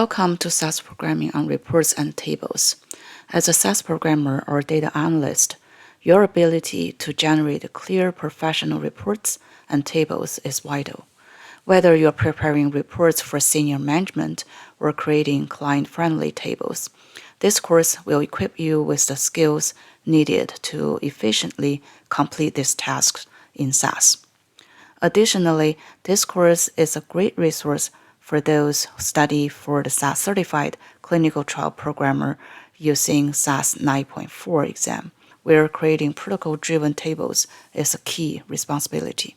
Welcome to SAS Programming on Reports and Tables. As a SAS programmer or data analyst, your ability to generate clear professional reports and tables is vital. Whether you're preparing reports for senior management or creating client-friendly tables, this course will equip you with the skills needed to efficiently complete these tasks in SAS. Additionally, this course is a great resource for those who study for the SAS Certified Clinical Trial Programmer using SAS 9.4 exam, where creating protocol-driven tables is a key responsibility.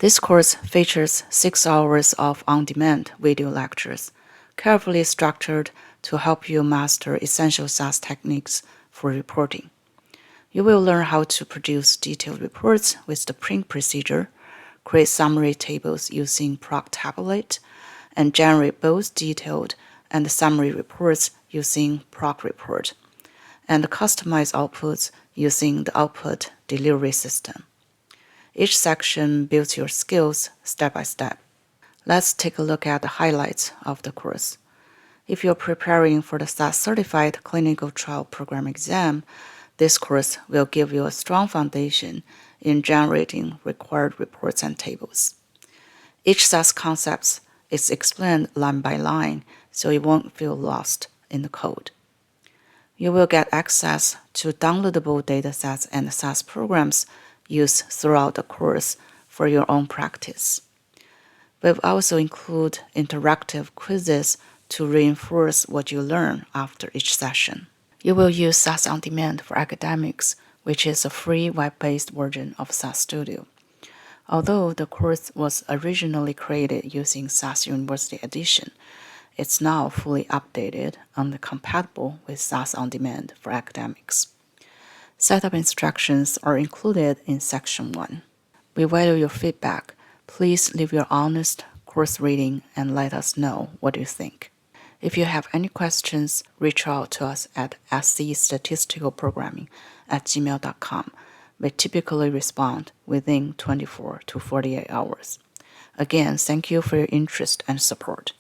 This course features 6 hours of on-demand video lectures, carefully structured to help you master essential SAS techniques for reporting. You will learn how to produce detailed reports with the print procedure, create summary tables using Proc Tabulate, and generate both detailed and summary reports using Proc Report, and customize outputs using the Output Delivery System. Each section builds your skills step by step. Let's take a look at the highlights of the course. If you're preparing for the SAS Certified Clinical Trial Program exam, this course will give you a strong foundation in generating required reports and tables. Each SAS concept is explained line by line, so you won't feel lost in the code. You will get access to downloadable datasets and SAS programs used throughout the course for your own practice. We've also included interactive quizzes to reinforce what you learn after each session. You will use SAS On Demand for Academics, which is a free web-based version of SAS Studio. Although the course was originally created using SAS University Edition, it's now fully updated and compatible with SAS On Demand for Academics. Setup instructions are included in Section 1. We value your feedback. Please leave your honest course reading and let us know what you think. If you have any questions, reach out to us at Statistical Programming @gmail.com. We typically respond within 24 to 48 hours. Again, thank you for your interest and support.